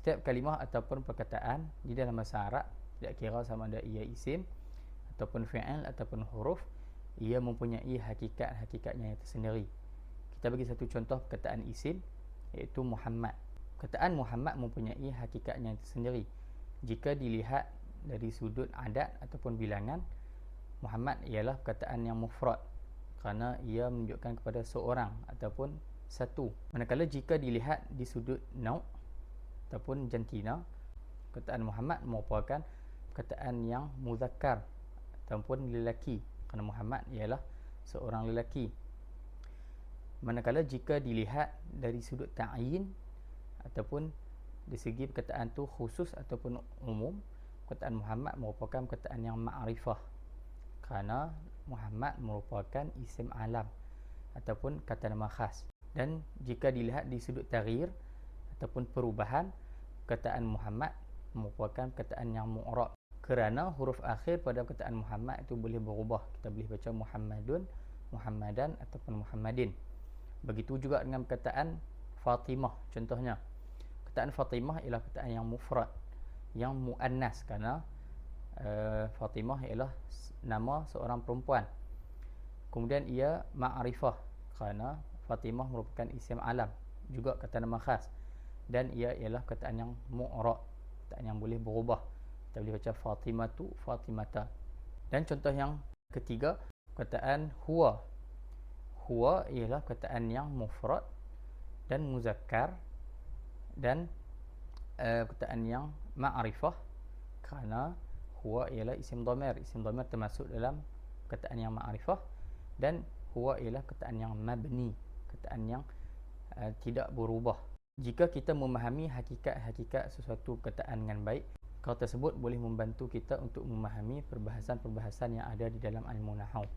Setiap kalimah ataupun perkataan di dalam bahasa Arab, tidak kira sama ada ia isim ataupun fi'il ataupun huruf, ia mempunyai hakikat-hakikatnya yang tersendiri. Kita bagi satu contoh perkataan isim, iaitu Muhammad. Perkataan Muhammad mempunyai hakikatnya yang tersendiri. Jika dilihat dari sudut adat ataupun bilangan, Muhammad ialah perkataan yang mufrad kerana ia menunjukkan kepada seorang ataupun satu. Manakala jika dilihat di sudut nau' ataupun jantina, perkataan Muhammad merupakan perkataan yang muzakkar ataupun lelaki kerana Muhammad ialah seorang lelaki. Manakala jika dilihat dari sudut ta'yin ataupun di segi perkataan tu khusus ataupun umum, perkataan Muhammad merupakan perkataan yang ma'rifah kerana Muhammad merupakan isim alam ataupun kata nama khas. Dan jika dilihat di sudut taghyir ataupun perubahan, perkataan Muhammad merupakan perkataan yang mu'rab kerana huruf akhir pada perkataan Muhammad itu boleh berubah. Kita boleh baca Muhammadun, Muhammadan ataupun Muhammadin. Begitu juga dengan perkataan Fatimah contohnya. Perkataan Fatimah ialah perkataan yang mufrad, yang muannas kerana Fatimah ialah nama seorang perempuan. Kemudian ia ma'rifah kerana Fatimah merupakan isim alam, juga kata nama khas. Dan ia ialah perkataan yang mu'rab, perkataan yang boleh berubah. Kita boleh baca Fatimatu, Fatimata. Dan contoh yang ketiga, perkataan huwa. Huwa ialah perkataan yang mufrad dan muzakkar dan perkataan yang ma'rifah kerana huwa ialah isim dhamir. Isim dhamir termasuk dalam perkataan yang ma'rifah, dan huwa ialah perkataan yang mabni, perkataan yang tidak berubah. Jika kita memahami hakikat-hakikat sesuatu perkataan dengan baik, perkara tersebut boleh membantu kita untuk memahami perbahasan-perbahasan yang ada di dalam ilmu nahwu.